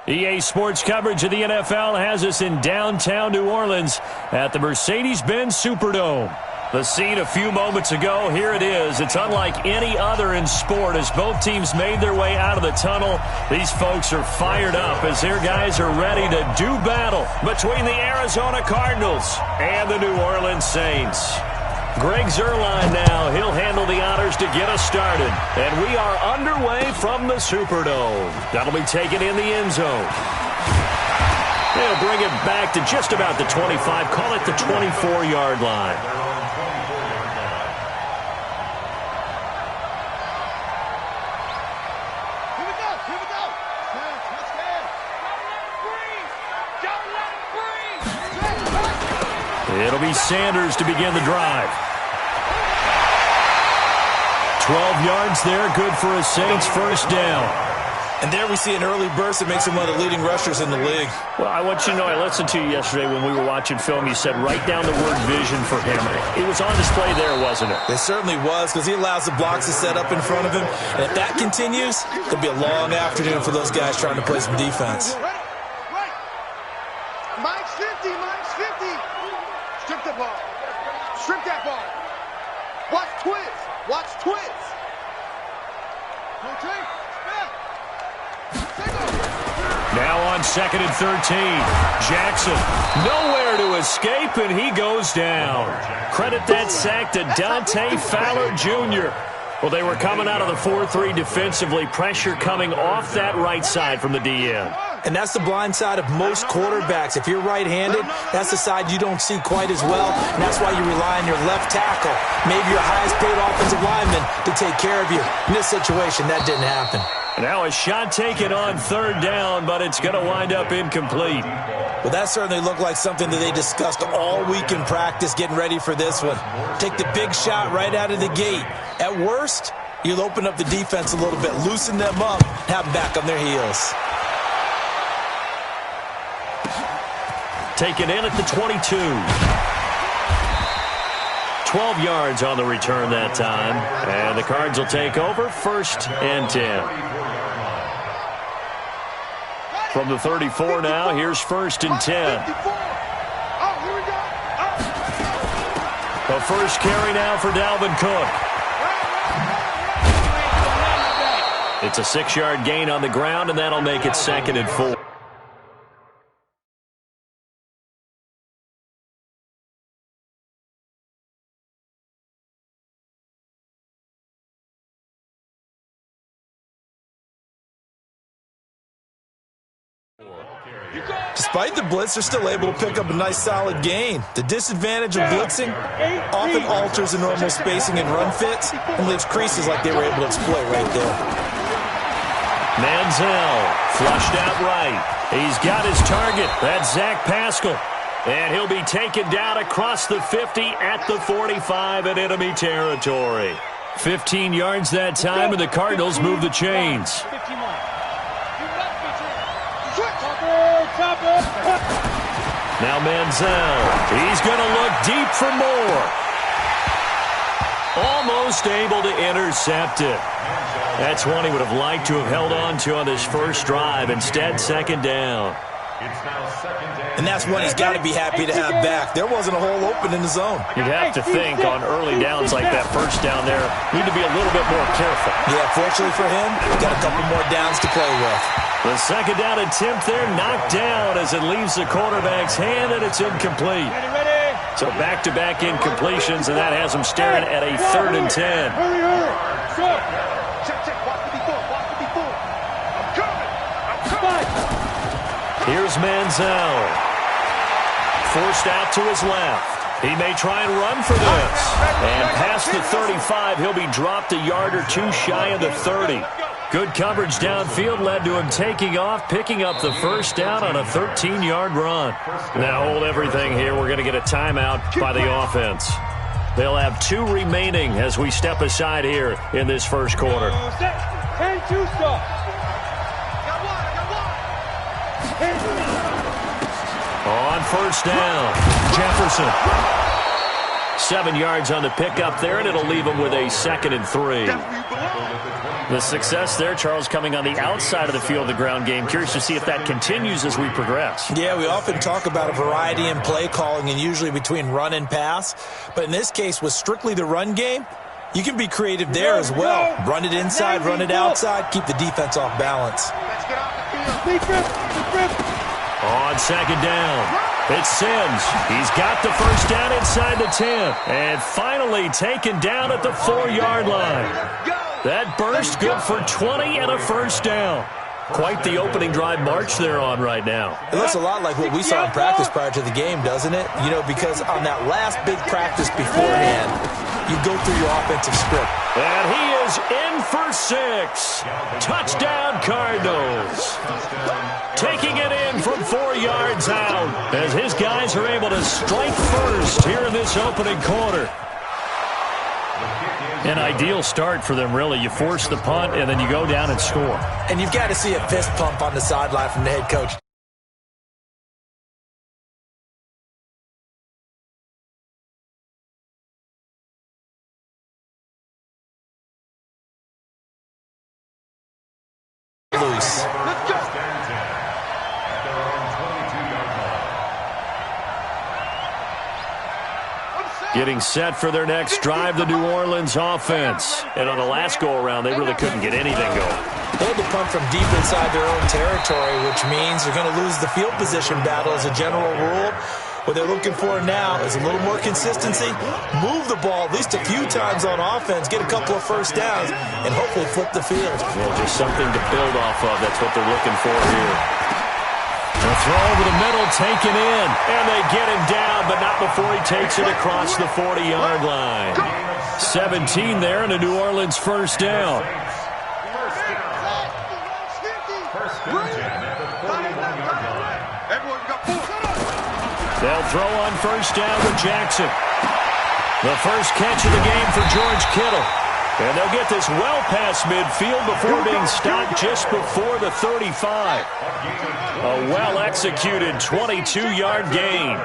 EA Sports coverage of the NFL has us in downtown New Orleans at the Mercedes-Benz Superdome. The scene a few moments ago, here it is. It's unlike any other in sport as both teams made their way out of the tunnel. These folks are fired up as their guys are ready to do battle between the Arizona Cardinals and the New Orleans Saints. Greg Zuerlein now. He'll handle the honors to get us started. And we are underway from the Superdome. That'll be taken in the end zone. They'll bring it back to just about the 25. Call it the 24-yard line. Here we go. It'll be Sanders to begin the drive. 12 yards there, good for a Saints first down. And there we see an early burst that makes him one of the leading rushers in the league. Well, I want you to know, I listened to you yesterday when we were watching film. You said write down the word vision for him. It was on display there, wasn't it? It certainly was, because he allows the blocks to set up in front of him. And if that continues, it'll be a long afternoon for those guys trying to play some defense. Right. Mine's 50. Strip the ball. Strip that ball. Watch twist. Now on 2nd and 13. Jackson, nowhere to escape, and he goes down. Credit that sack to Dante Fowler Jr. Well, they were coming out of the 4-3 defensively. Pressure coming off that right side from the DN. And that's the blind side of most quarterbacks. If you're right-handed, that's the side you don't see quite as well, and that's why you rely on your left tackle, maybe your highest-paid offensive lineman, to take care of you. In this situation, that didn't happen. Now a shot taken on 3rd down, but it's going to wind up incomplete. Well, that certainly looked like something that they discussed all week in practice getting ready for this one. Take the big shot right out of the gate. At worst, you'll open up the defense a little bit, loosen them up, have them back on their heels. Taken in at the 22. 12 yards on the return that time. And the Cards will take over 1st and 10. From the 34 now, here's 1st and 10. The first carry now for Dalvin Cook. It's a 6-yard gain on the ground, and that'll make it 2nd and 4. Despite the blitz, they're still able to pick up a nice solid gain. The disadvantage of blitzing often alters the normal spacing and run fits and leaves creases like they were able to exploit right there. Manziel flushed out right. He's got his target. That's Zach Pascal. And he'll be taken down across the 50 at the 45 in enemy territory. 15 yards that time, and the Cardinals move the chains. Now Manziel, he's going to look deep for more. Almost able to intercept it. That's one he would have liked to have held on to on this first drive. Instead, 2nd down. And that's one he's got to be happy to have back. There wasn't a hole open in the zone. You'd have to think on early downs like that first down there, need to be a little bit more careful. Yeah, fortunately for him, got a couple more downs to play with. The 2nd down attempt there knocked down as it leaves the quarterback's hand, and it's incomplete. So back-to-back incompletions, and that has him staring at a 3rd and 10. Here's Manziel. Forced out to his left. He may try and run for this. And past the 35, he'll be dropped a yard or two shy of the 30. Good coverage downfield led to him taking off, picking up the first down on a 13-yard run. Now hold everything here. We're going to get a timeout by the offense. They'll have 2 remaining as we step aside here in this first quarter. On first down, Jefferson. 7 yards on the pickup there, and it'll leave them with a 2nd and 3. The success there, Charles, coming on the outside of the field of the ground game. Curious to see if that continues as we progress. Yeah, we often talk about a variety in play calling and usually between run and pass. But in this case, with strictly the run game, you can be creative there as well. Run it inside, run it outside, keep the defense off balance. On 2nd down, it's Sims. He's got the first down inside the 10. And finally taken down at the 4-yard line. That burst good for 20 and a first down. Quite the opening drive march they're on right now. It looks a lot like what we saw in practice prior to the game, doesn't it? You know, because on that last big practice beforehand, you go through your offensive script. And he is in for 6. Touchdown, Cardinals. Taking it in from 4 yards out as his guys are able to strike first here in this opening quarter. An ideal start for them, really. You force the punt, and then you go down and score. And you've got to see a fist pump on the sideline from the head coach. Loose. Let's go. Getting set for their next drive, the New Orleans offense. And on the last go-around, they really couldn't get anything going. They had to punt from deep inside their own territory, which means they're going to lose the field position battle as a general rule. What they're looking for now is a little more consistency, move the ball at least a few times on offense, get a couple of first downs, and hopefully flip the field. Well, just something to build off of. That's what they're looking for here. The throw over the middle, taken in, and they get him down, but not before he takes it across the 40-yard line. 17 there, and a New Orleans first down. They'll throw on first down to Jackson. The first catch of the game for George Kittle. And they'll get this well past midfield before being stopped just before the 35. A well-executed 22-yard gain.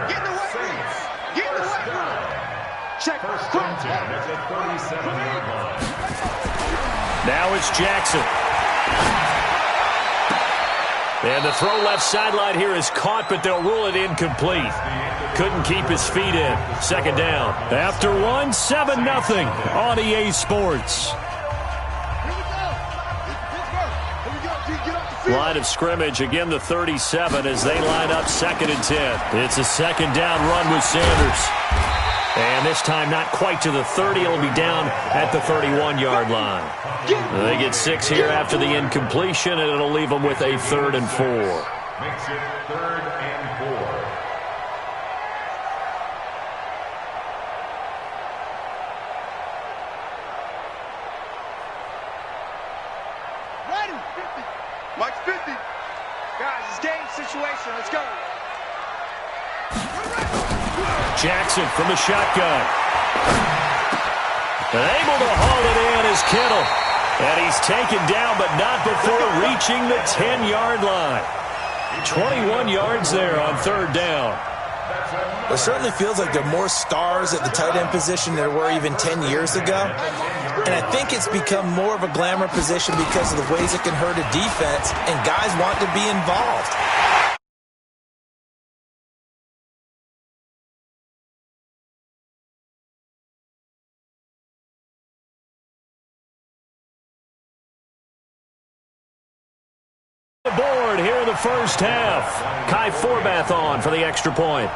Now it's Jackson. And the throw left sideline here is caught, but they'll rule it incomplete. Couldn't keep his feet in. 2nd down. After 7-0 on EA Sports. Line of scrimmage, again the 37 as they line up 2nd and 10. It's a 2nd down run with Sanders. And this time not quite to the 30. It'll be down at the 31-yard line. They get 6 here after the incompletion, and it'll leave them with a 3rd and 4. Makes it 3rd and 4. Ready. 50. Mike's 50. Guys, it's game situation. Let's go. Jackson from the shotgun. And able to haul it in is Kittle. And he's taken down, but not before reaching the 10-yard line. 21 yards there on 3rd down. It certainly feels like there are more stars at the tight end position than there were even 10 years ago. And I think it's become more of a glamour position because of the ways it can hurt a defense, and guys want to be involved. Board here in the first half. Kai Forbath on for the extra point.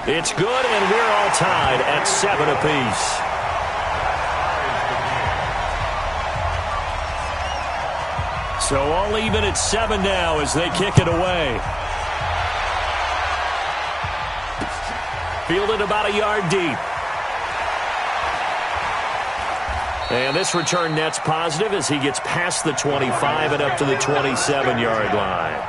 It's good, and we're all tied at 7 apiece. So all even at 7 now as they kick it away. Fielded about a yard deep. And this return net's positive as he gets past the 25 and up to the 27-yard line.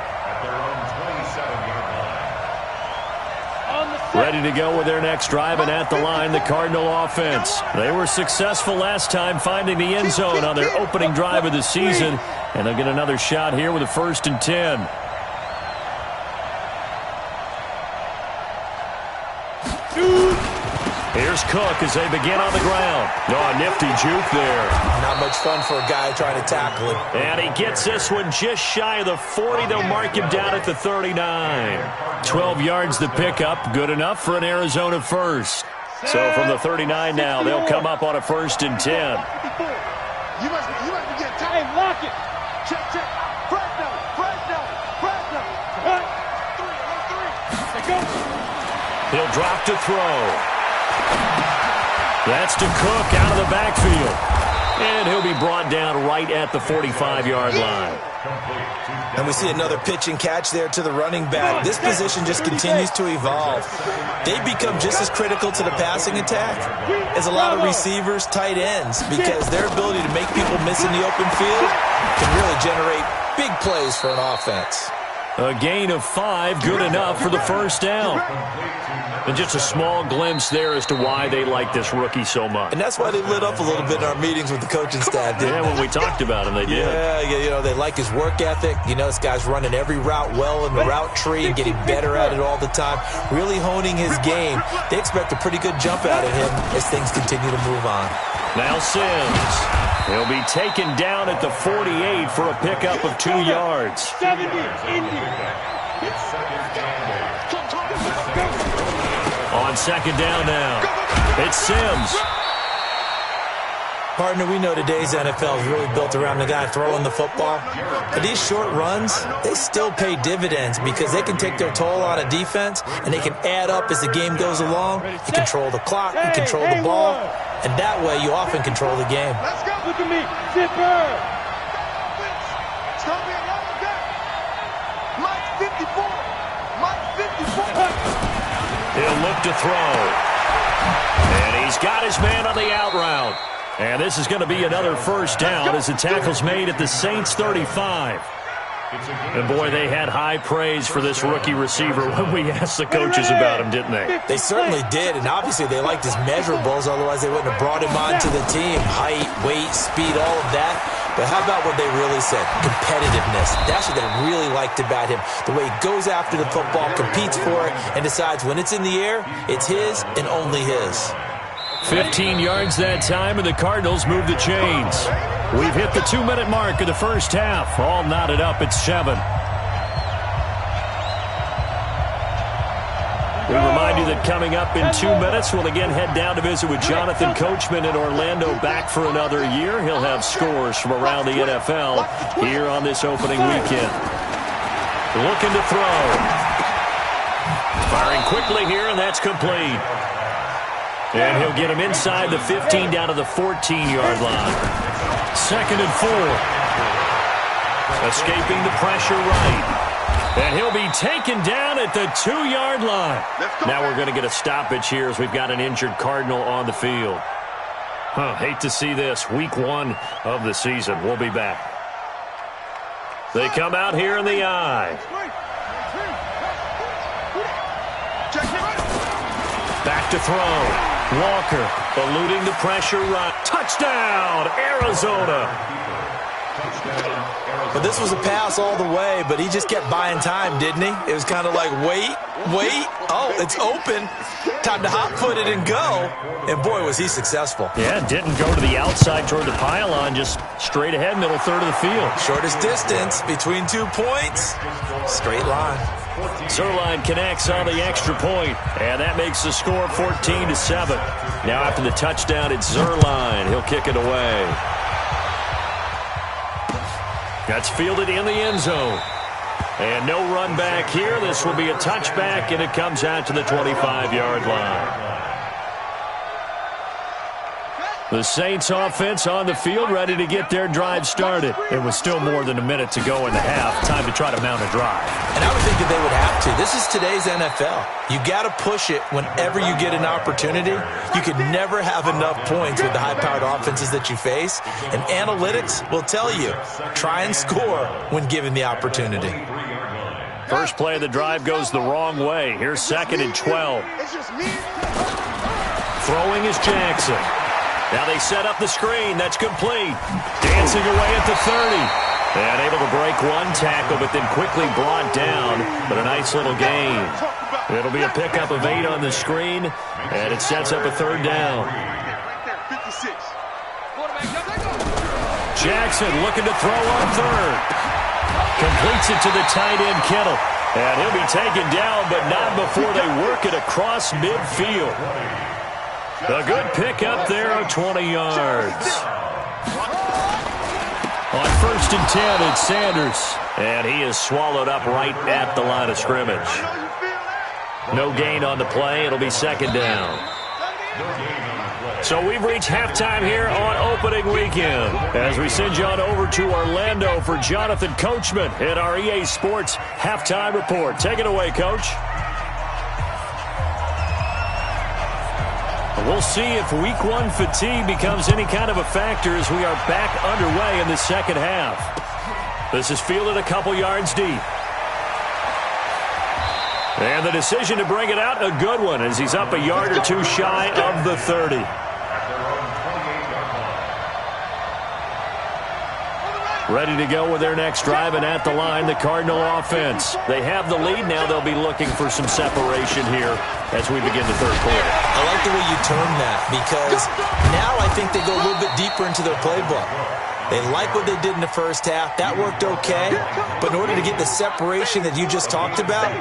Ready to go with their next drive, and at the line, the Cardinal offense. They were successful last time finding the end zone on their opening drive of the season, and they'll get another shot here with a 1st and 10. Here's Cook as they begin on the ground. Oh, nifty juke there. Not much fun for a guy trying to tackle him. And he gets this one just shy of the 40. They'll mark him down at the 39. 12 yards the pickup. Good enough for an Arizona first. So from the 39 now, they'll come up on a 1st and 10. You must be getting tired. Hey, lock it. Check. Fresno. He'll drop to throw. That's to Cook out of the backfield. And he'll be brought down right at the 45-yard line. And we see another pitch and catch there to the running back. This position just continues to evolve. They become just as critical to the passing attack as a lot of receivers, tight ends, because their ability to make people miss in the open field can really generate big plays for an offense. A gain of 5, good enough for the 1st down. And just a small glimpse there as to why they like this rookie so much. And that's why they lit up a little bit in our meetings with the coaching staff. Yeah, when we talked about him, they did. Yeah, they like his work ethic. This guy's running every route well in the route tree and getting better at it all the time, really honing his game. They expect a pretty good jump out of him as things continue to move on. Now Sims. He'll be taken down at the 48 for a pickup of 2 yards. 70, Indy. On 2nd down now, it's Sims. Partner, we know today's NFL is really built around the guy throwing the football. But these short runs, they still pay dividends because they can take their toll on a defense and they can add up as the game goes along. You control the clock, you control the ball, and that way you often control the game. Let's go. Look at me. Zipper. It's going to be a long day. Mike 54. He'll look to throw. And he's got his man on the out route. And this is going to be another 1st down as the tackle's made at the Saints 35. And boy, they had high praise for this rookie receiver when we asked the coaches about him, didn't they? They certainly did, and obviously they liked his measurables, otherwise they wouldn't have brought him onto the team. Height, weight, speed, all of that. But how about what they really said? Competitiveness. That's what they really liked about him. The way he goes after the football, competes for it, and decides when it's in the air, it's his and only his. 15 yards that time, and the Cardinals move the chains. We've hit the 2-minute mark of the 1st half. All knotted up at 7. We remind you that coming up in 2 minutes, we'll again head down to visit with Jonathan Coachman in Orlando, back for another year. He'll have scores from around the NFL here on this opening weekend. Looking to throw. Firing quickly here, and that's complete. And he'll get him inside the 15 down to the 14-yard line. 2nd and 4. Escaping the pressure right. And he'll be taken down at the 2-yard line. Now we're going to get a stoppage here as we've got an injured Cardinal on the field. Hate to see this. Week 1 of the season. We'll be back. They come out here in the eye. Back to throw. Walker eluding the pressure right. Touchdown, Arizona. But this was a pass all the way, but he just kept buying time, didn't he? It was kind of like, wait. Oh, it's open. Time to hot-foot it and go. And, boy, was he successful. Yeah, didn't go to the outside toward the pylon, just straight ahead, middle third of the field. Shortest distance between 2 points. Straight line. Zerline connects on the extra point, and that makes the score 14-7. Now after the touchdown, it's Zerline. He'll kick it away. That's fielded in the end zone. And no run back here. This will be a touchback, and it comes out to the 25-yard line. The Saints offense on the field, ready to get their drive started. It was still more than a minute to go in the half. Time to try to mount a drive. And I would think that they would have to. This is today's NFL. You got to push it whenever you get an opportunity. You can never have enough points with the high-powered offenses that you face. And analytics will tell you, try and score when given the opportunity. First play of the drive goes the wrong way. Here's 2nd and 12. Throwing is Jackson. Now they set up the screen. That's complete. Dancing away at the 30. And able to break one tackle, but then quickly brought down. But a nice little gain. It'll be a pickup of 8 on the screen, and it sets up a third down. Jackson looking to throw on third. Completes it to the tight end, Kittle. And he'll be taken down, but not before they work it across midfield. A good pickup there of 20 yards. On 1st and 10, it's Sanders. And he is swallowed up right at the line of scrimmage. No gain on the play. It'll be second down. So we've reached halftime here on opening weekend as we send you on over to Orlando for Jonathan Coachman in our EA Sports Halftime Report. Take it away, Coach. We'll see if Week 1 fatigue becomes any kind of a factor as we are back underway in the second half. This is fielded a couple yards deep. And the decision to bring it out, a good one, as he's up a yard or two shy of the 30. Ready to go with their next drive, and at the line, the Cardinal offense. They have the lead. Now they'll be looking for some separation here as we begin the third quarter. I like the way you term that, because now I think they go a little bit deeper into their playbook. They like what they did in the first half. That worked okay. But in order to get the separation that you just talked about,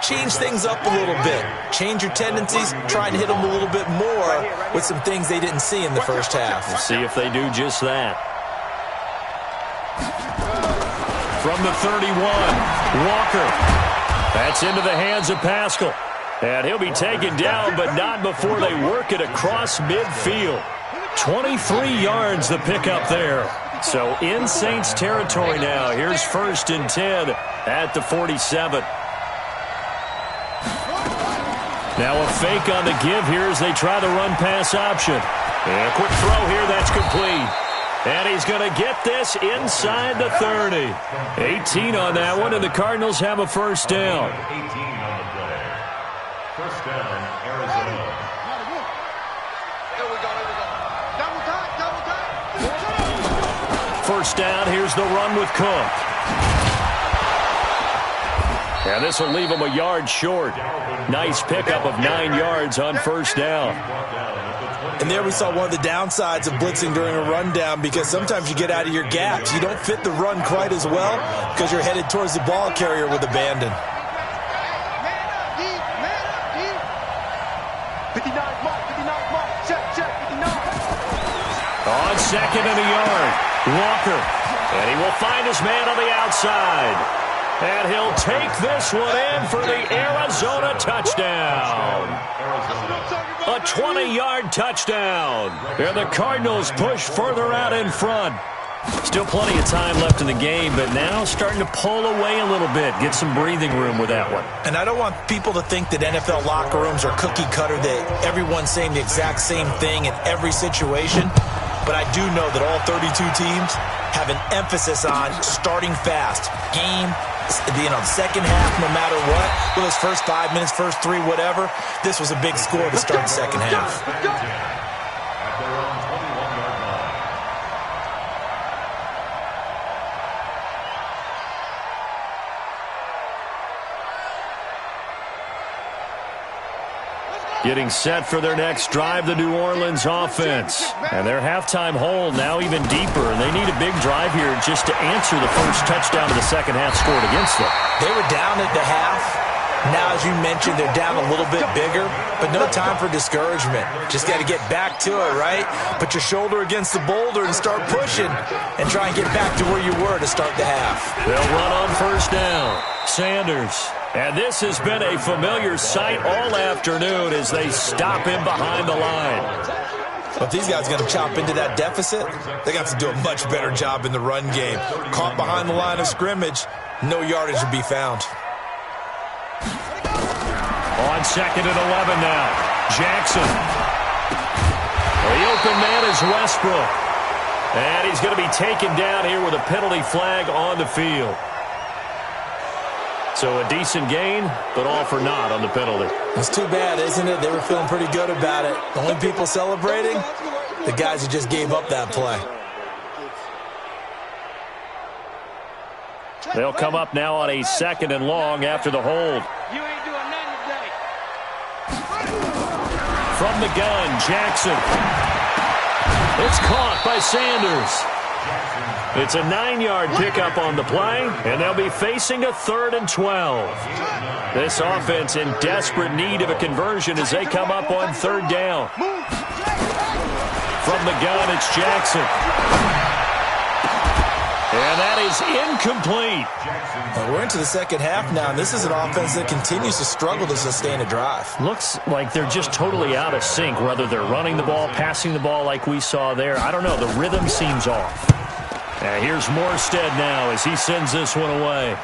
change things up a little bit. Change your tendencies. Try and hit them a little bit more with some things they didn't see in the first half. We'll see if they do just that. From the 31, Walker. That's into the hands of Pascal. And he'll be taken down, but not before they work it across midfield. 23 yards the pickup there. So in Saints territory now. Here's 1st and 10 at the 47. Now a fake on the give here as they try the run-pass option. And a quick throw here, that's complete. And he's going to get this inside the 30. 18 on that one, and the Cardinals have a first down. 18 on the play. First down, Arizona. There we go. Double time. First down, here's the run with Cook. And this will leave him a yard short. Nice pickup of 9 yards on first down. And there we saw one of the downsides of blitzing during a rundown, because sometimes you get out of your gaps. You don't fit the run quite as well because you're headed towards the ball carrier with abandon. 59 mark, check, 59. On 2nd and a yard, Walker. And he will find his man on the outside. And he'll take this one in for the Arizona touchdown. A 20-yard touchdown. And the Cardinals push further out in front. Still plenty of time left in the game, but now starting to pull away a little bit. Get some breathing room with that one. And I don't want people to think that NFL locker rooms are cookie cutter, that everyone's saying the exact same thing in every situation. But I do know that all 32 teams have an emphasis on starting fast. Second half, no matter what, with those first 5 minutes, first 3, whatever, this was a big score to start the second half. At their own 21-yard line. Getting set for their next drive, the New Orleans offense. And their halftime hole now even deeper. And they need a big drive here just to answer the first touchdown of the second half scored against them. They were down at the half. Now, as you mentioned, they're down a little bit bigger, but no time for discouragement. Just got to get back to it, right? Put your shoulder against the boulder and start pushing and try and get back to where you were to start the half. They'll run on first down. Sanders. And this has been a familiar sight all afternoon as they stop him behind the line. But if these guys are going to chop into that deficit, they got to do a much better job in the run game. Caught behind the line of scrimmage, no yardage would be found. On 2nd and 11 now, Jackson. The open man is Westbrook. And he's going to be taken down here with a penalty flag on the field. So a decent gain, but all for naught on the penalty. It's too bad, isn't it? They were feeling pretty good about it. The only people celebrating, the guys who just gave up that play. They'll come up now on a 2nd and long after the hold. You ain't doing nothing today. From the gun, Jackson. It's caught by Sanders. It's a 9-yard pickup on the play, and they'll be facing a 3rd and 12. This offense in desperate need of a conversion as they come up on 3rd down. From the gun, it's Jackson. And that is incomplete. Well, we're into the second half now, and this is an offense that continues to struggle to sustain a drive. Looks like they're just totally out of sync, whether they're running the ball, passing the ball like we saw there. I don't know. The rhythm seems off. And here's Morstead now as he sends this one away.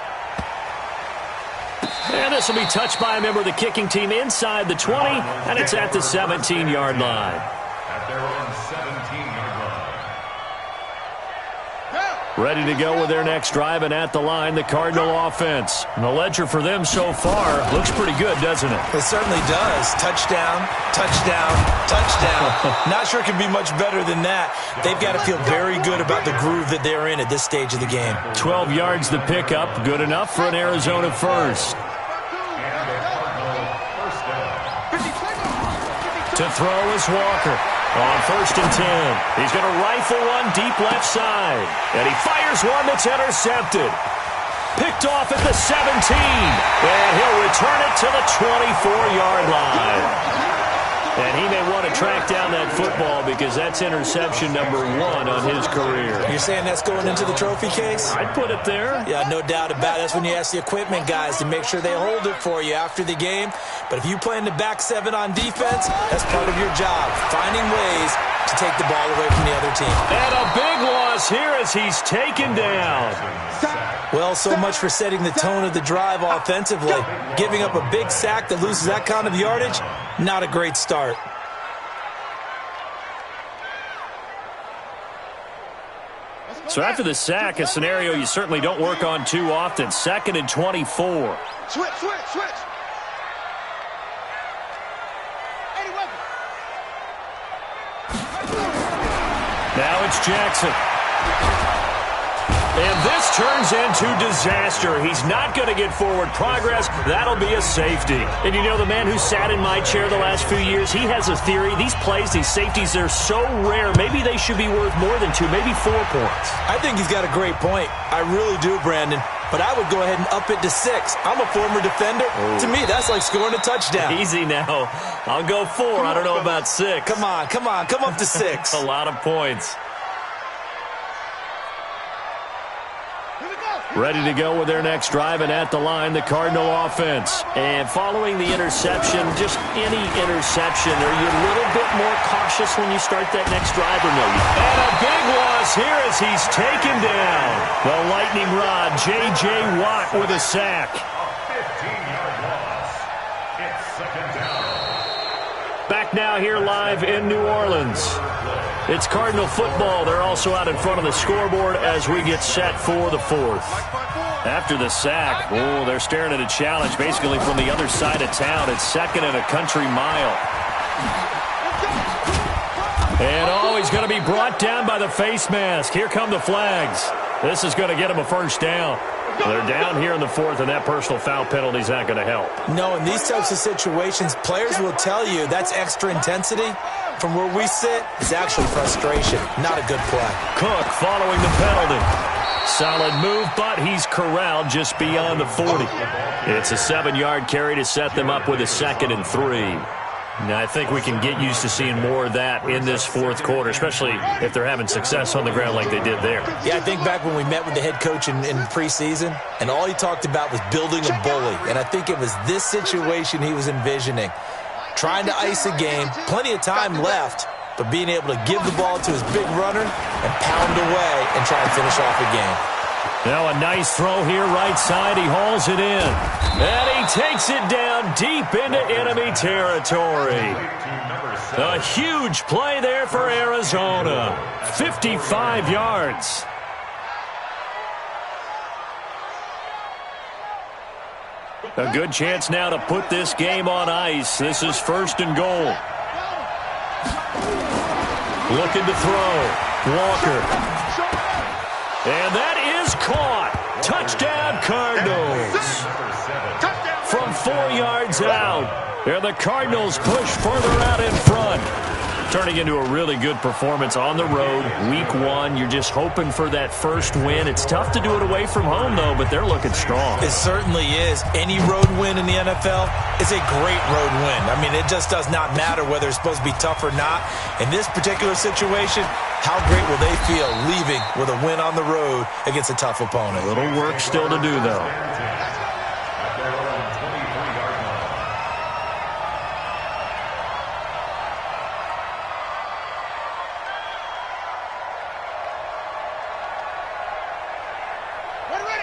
And this will be touched by a member of the kicking team inside the 20, and it's at the 17-yard line. At their own 17-yard line. Ready to go with their next drive, and at the line, the Cardinal offense. And the ledger for them so far looks pretty good, doesn't it? It certainly does. Touchdown, touchdown, touchdown. Not sure it can be much better than that. They've got to feel very good about the groove that they're in at this stage of the game. 12 yards the pickup, good enough for an Arizona first. To throw is Walker. On 1st and 10. He's going to rifle one deep left side. And he fires one that's intercepted. Picked off at the 17. And he'll return it to the 24-yard line. And he may want to track down that football because that's interception number 1 on his career. You're saying that's going into the trophy case? I'd put it there. Yeah, no doubt about it. That's when you ask the equipment guys to make sure they hold it for you after the game. But if you play in the back 7 on defense, that's part of your job, finding ways to take the ball away from the other team. And a big loss here as he's taken down. Well, so much for setting the tone of the drive offensively. Giving up a big sack that loses that kind of yardage, not a great start. So after the sack, a scenario you certainly don't work on too often. 2nd and 24. Switch. Now it's Jackson. And this turns into disaster. He's not going to get forward progress. That'll be a safety. And you know, the man who sat in my chair the last few years, he has a theory. These plays, these safeties, they're so rare. Maybe they should be worth more than 2, maybe 4 points. I think he's got a great point. I really do, Brandon. But I would go ahead and up it to 6. I'm a former defender. To me, that's like scoring a touchdown. Easy now. I'll go 4. I don't know about 6. Come on. Come up to 6. A lot of points. Ready to go with their next drive, and at the line, the Cardinal offense. And following the interception, just any interception, are you a little bit more cautious when you start that next drive, or no? And a big loss here as he's taken down. The lightning rod, J.J. Watt with a sack. A 15-yard loss. It's 2nd down. Back now here live in New Orleans. It's Cardinal football. They're also out in front of the scoreboard as we get set for the 4th. After the sack, they're staring at a challenge basically from the other side of town. It's 2nd and a country mile. And he's going to be brought down by the face mask. Here come the flags. This is going to get him a 1st down. They're down here in the 4th, and that personal foul penalty is not going to help. No, in these types of situations, players will tell you that's extra intensity. From where we sit, it's actually frustration. Not a good play. Cook following the penalty. Solid move, but he's corralled just beyond the 40. It's a 7-yard carry to set them up with a 2nd and 3. Now, I think we can get used to seeing more of that in this 4th quarter, especially if they're having success on the ground like they did there. Yeah, I think back when we met with the head coach in preseason, and all he talked about was building a bully. And I think it was this situation he was envisioning. Trying to ice a game, plenty of time left, but being able to give the ball to his big runner and pound away and try and finish off the game. Now a nice throw here, right side. He hauls it in. And he takes it down deep into enemy territory. A huge play there for Arizona. 55 yards. A good chance now to put this game on ice. This is 1st and goal. Looking to throw. Walker. And that is caught. Touchdown, Cardinals. from 4 yards out. And the Cardinals push further out in front. Turning into a really good performance on the road. Week 1, you're just hoping for that first win. It's tough to do it away from home, though, but they're looking strong. It certainly is. Any road win in the NFL is a great road win. I mean, it just does not matter whether it's supposed to be tough or not. In this particular situation, how great will they feel leaving with a win on the road against a tough opponent? A little work still to do, though.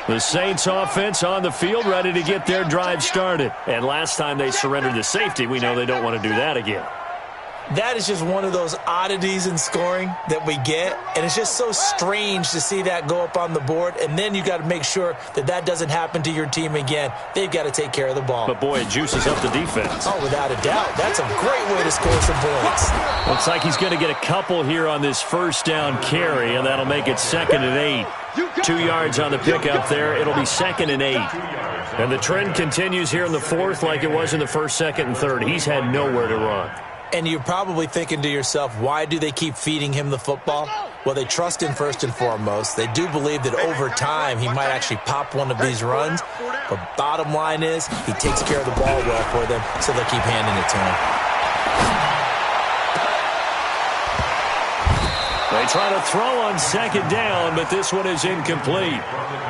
The Saints offense on the field, ready to get their drive started. And last time they surrendered the safety, we know they don't want to do that again. That is just one of those oddities in scoring that we get, and it's just so strange to see that go up on the board, and then you got to make sure that that doesn't happen to your team again. They've got to take care of the ball. But, boy, it juices up the defense. Oh, without a doubt. That's a great way to score some points. Looks like he's going to get a couple here on this first down carry, and that'll make it 2nd and 8. 2 yards on the pickup there. It'll be 2nd and 8. And the trend continues here in the 4th like it was in the 1st, 2nd, and 3rd. He's had nowhere to run. And you're probably thinking to yourself, why do they keep feeding him the football? Well, they trust him first and foremost. They do believe that over time he might actually pop one of these runs. But bottom line is he takes care of the ball well for them, so they keep handing it to him. They try to throw on 2nd down, but this one is incomplete.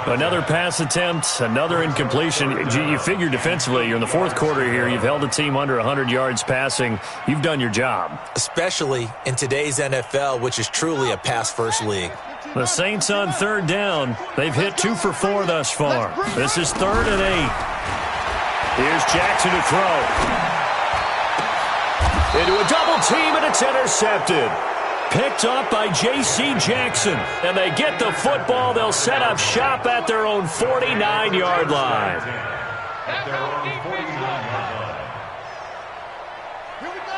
Another pass attempt, another incompletion. You figure defensively, you're in the 4th quarter here. You've held a team under 100 yards passing. You've done your job. Especially in today's NFL, which is truly a pass-first league. The Saints on 3rd down. They've hit 2 for 4 thus far. This is 3rd and 8. Here's Jackson to throw. Into a double team, and it's intercepted. Picked up by J.C. Jackson. And they get the football. They'll set up shop at their own 49-yard line.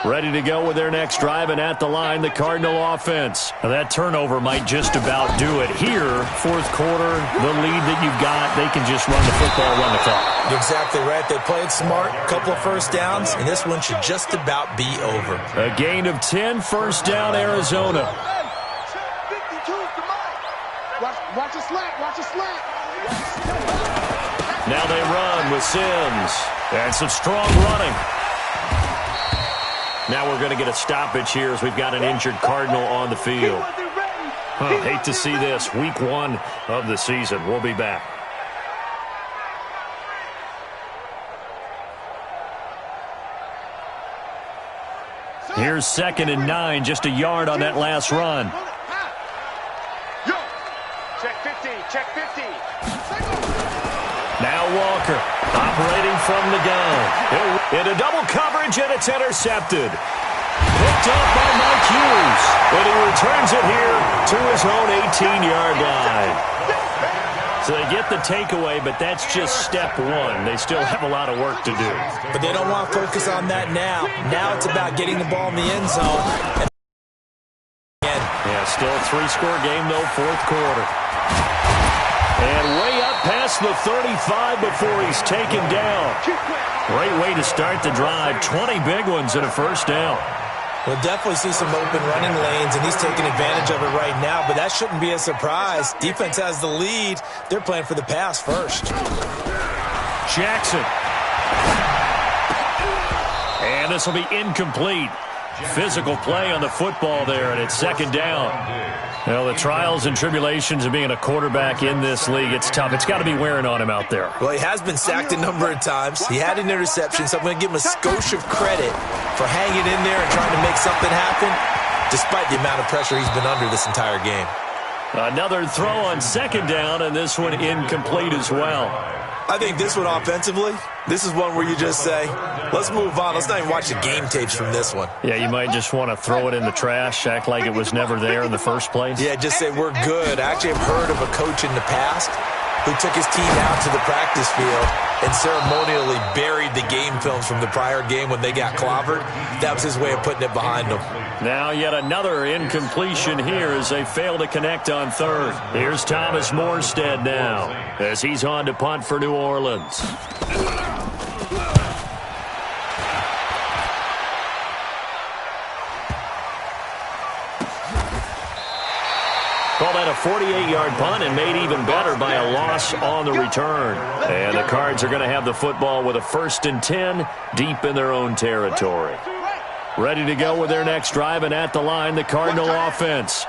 Ready to go with their next drive, and at the line, the Cardinal offense. Now that turnover might just about do it. Here, 4th quarter, the lead that you've got, they can just run the football, run the clock. You're exactly right. They played smart, a couple of first downs, and this one should just about be over. A gain of 10, first down, Arizona. Watch the slant, watch the slant. Now they run with Sims. And some strong running. Now we're going to get a stoppage here as we've got an injured Cardinal on the field. Hate to see this. Week 1 of the season. We'll be back. Here's 2nd and 9, just a yard on that last run. Check 50, check 50. Now Walker, operating from the gun. Into double coverage, and it's intercepted. Picked up by Mike Hughes. But he returns it here to his own 18-yard line. So they get the takeaway, but that's just step 1. They still have a lot of work to do. But they don't want to focus on that now. Now it's about getting the ball in the end zone. Yeah, still a 3-score game, though, 4th quarter. And way up past the 35 before he's taken down. Great way to start the drive. 20 big ones and a first down. We'll definitely see some open running lanes, and he's taking advantage of it right now, but that shouldn't be a surprise. Defense has the lead. They're playing for the pass first. Jackson. And this will be incomplete. Physical play on the football there, and it's 2nd down. Well, the trials and tribulations of being a quarterback in this league, it's tough. It's got to be wearing on him out there. Well, he has been sacked a number of times. He had an interception, so I'm going to give him a skosh of credit for hanging in there and trying to make something happen, despite the amount of pressure he's been under this entire game. Another throw on 2nd down, and this one incomplete as well. I think this one offensively, this is one where you just say, let's move on. Let's not even watch the game tapes from this one. Yeah, you might just want to throw it in the trash, act like it was never there in the first place. Yeah, just say we're good. I actually have heard of a coach in the past who took his team out to the practice field and ceremonially buried the game films from the prior game when they got clobbered. That was his way of putting it behind them. Now yet another incompletion here as they fail to connect on 3rd. Here's Thomas Morstead now as he's on to punt for New Orleans. call that a 48-yard punt, and made even better by a loss on the return. And the Cards are going to have the football with a 1st and 10 deep in their own territory. Ready to go with their next drive, and at the line, the Cardinal offense.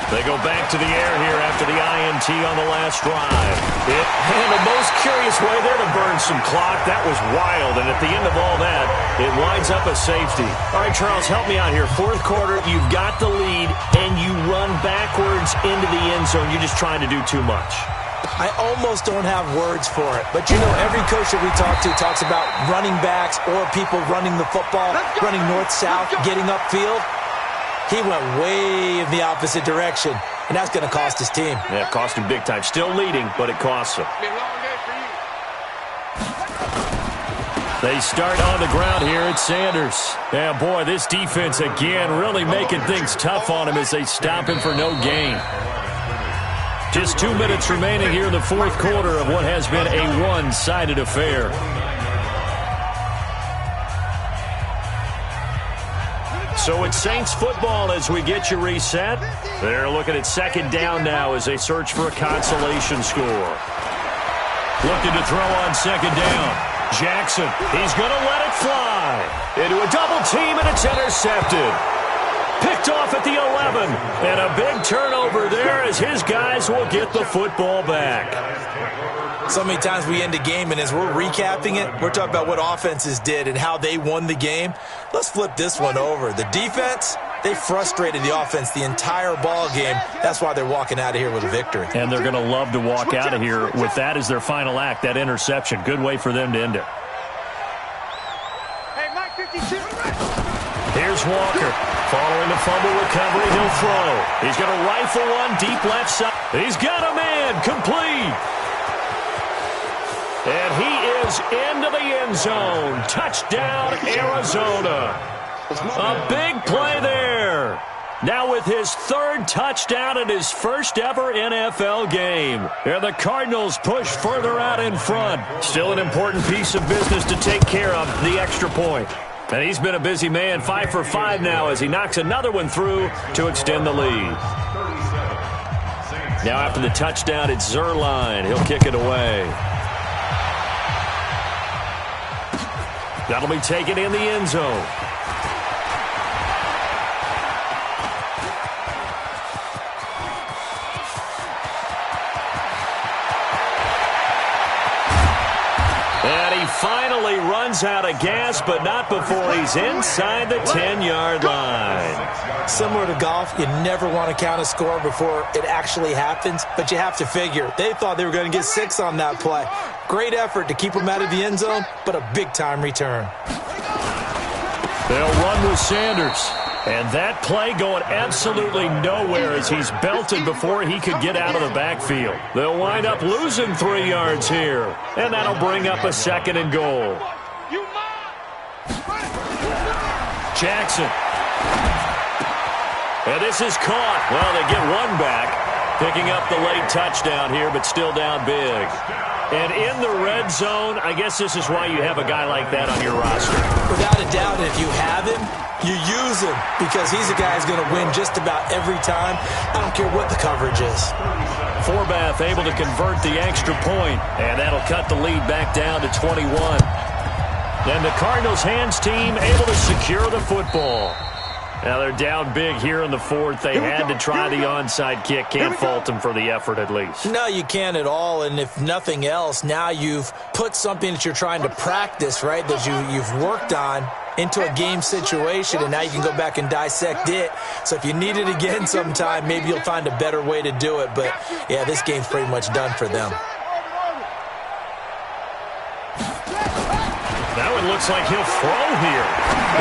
They go back to the air here after the INT on the last drive. And the most curious way there to burn some clock. That was wild, and at the end of all that, it winds up a safety. All right, Charles, help me out here. 4th quarter, you've got the lead, and you run backwards into the end zone. You're just trying to do too much. I almost don't have words for it. But, you know, every coach that we talk to talks about running backs or people running the football, running north-south, getting upfield. He went way in the opposite direction, and that's going to cost his team. Yeah, it cost him big time. Still leading, but it costs him. They start on the ground here at Sanders. Yeah, boy, this defense again really making things tough on him as they stop him for no gain. Just 2 minutes remaining here in the 4th quarter of what has been a one-sided affair. So it's Saints football as we get you reset. They're looking at 2nd down now as they search for a consolation score. Looking to throw on 2nd down. Jackson, he's going to let it fly. Into a double team, and it's intercepted. Picked off at the 11. And a big turnover there as his guys will get the football back. So many times we end a game, and as we're recapping it, we're talking about what offenses did and how they won the game. Let's flip this one over. The defense, they frustrated the offense the entire ball game. That's why they're walking out of here with a victory. And they're going to love to walk out of here with that as their final act, that interception. Good way for them to end it. Hey, Mike 52. Here's Walker. Following the fumble recovery, he'll throw. He's going to rifle one deep left side. He's got a man. Complete. And he is into the end zone. Touchdown, Arizona. A big play there. Now with his 3rd touchdown in his first ever NFL game. And the Cardinals push further out in front. Still an important piece of business to take care of, the extra point. And he's been a busy man, 5 for 5 now as he knocks another one through to extend the lead. Now after the touchdown, it's Zuerlein. He'll kick it away. That'll be taken in the end zone. And he finally runs out of gas, but not before he's inside the 10-yard line. Similar to golf, you never want to count a score before it actually happens, but you have to figure. They thought they were going to get 6 on that play. Great effort to keep them out of the end zone, but a big-time return. They'll run with Sanders. And that play going absolutely nowhere as he's belted before he could get out of the backfield. They'll wind up losing 3 yards here. And that'll bring up a 2nd and goal. Jackson. And this is caught. Well, they get one back. Picking up the late touchdown here, but still down big. And in the red zone, I guess this is why you have a guy like that on your roster. Without a doubt, if you have him, you use him because he's a guy who's going to win just about every time. I don't care what the coverage is. Forbath able to convert the extra point, and that'll cut the lead back down to 21. And the Cardinals' hands team able to secure the football. Now they're down big here in the 4th. They had to try the onside kick. Can't fault them for the effort at least. No, you can't at all. And if nothing else, now you've put something that you're trying to practice, right, that you've worked on into a game situation, and now you can go back and dissect it. So if you need it again sometime, maybe you'll find a better way to do it. But, yeah, this game's pretty much done for them. Now it looks like he'll throw here.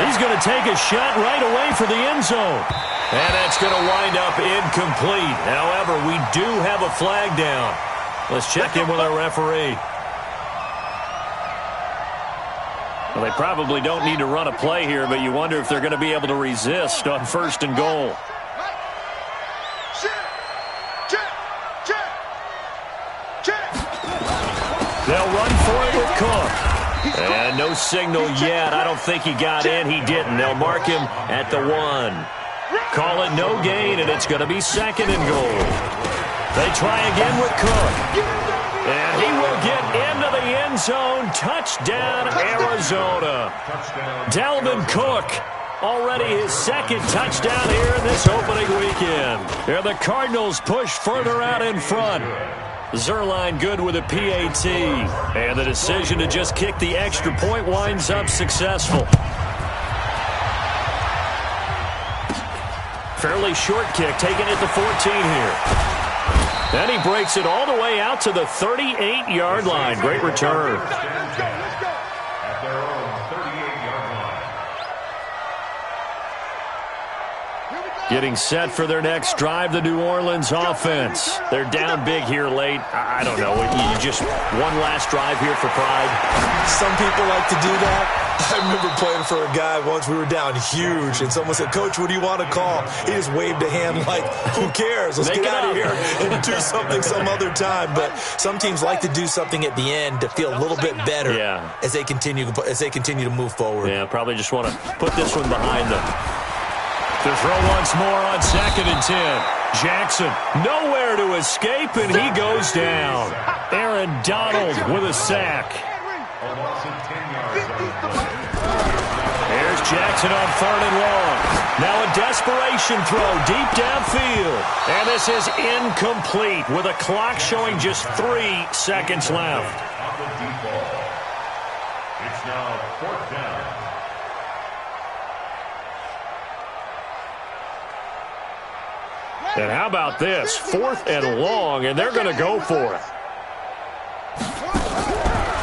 He's going to take a shot right away for the end zone. And that's going to wind up incomplete. However, we do have a flag down. Let's check in with our referee. Well, they probably don't need to run a play here, but you wonder if they're going to be able to resist on 1st and goal. They'll run for it with Cook. And no signal yet. I don't think he got in. He didn't. They'll mark him at the 1. Call it no gain, and it's going to be second and goal. They try again with Cook. And he will get into the end zone. Touchdown, Arizona. Dalvin Cook, already his second touchdown here in this opening weekend. And the Cardinals push further out in front. Zerline good with a PAT. And the decision to just kick the extra point winds up successful. Fairly short kick, taken at the 14 here. And he breaks it all the way out to the 38-yard line. Great return. At their own 38-yard line. Getting set for their next drive, the New Orleans offense. They're down big here late. I don't know. You just one last drive here for pride. Some people like to do that. I remember playing for a guy once. We were down huge, and someone said, "Coach, what do you want to call?" He just waved a hand like, "Who cares? Let's get out of here and do something some other time." But some teams like to do something at the end to feel a little bit better as they continue to move forward. Yeah, probably just want to put this one behind them. To throw once more on 2nd and 10. Jackson nowhere to escape, and he goes down. Aaron Donald with a sack. A loss of 10 yards. There's Jackson on 3rd and long. Now a desperation throw deep downfield. And this is incomplete with a clock showing just 3 seconds left. On the deep ball. It's now 4th down. And how about this? 4th and long, and they're going to go for it.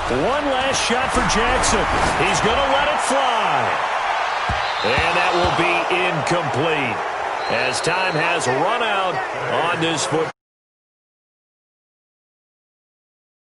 One last shot for Jackson. He's going to let it fly. And that will be incomplete as time has run out on this football.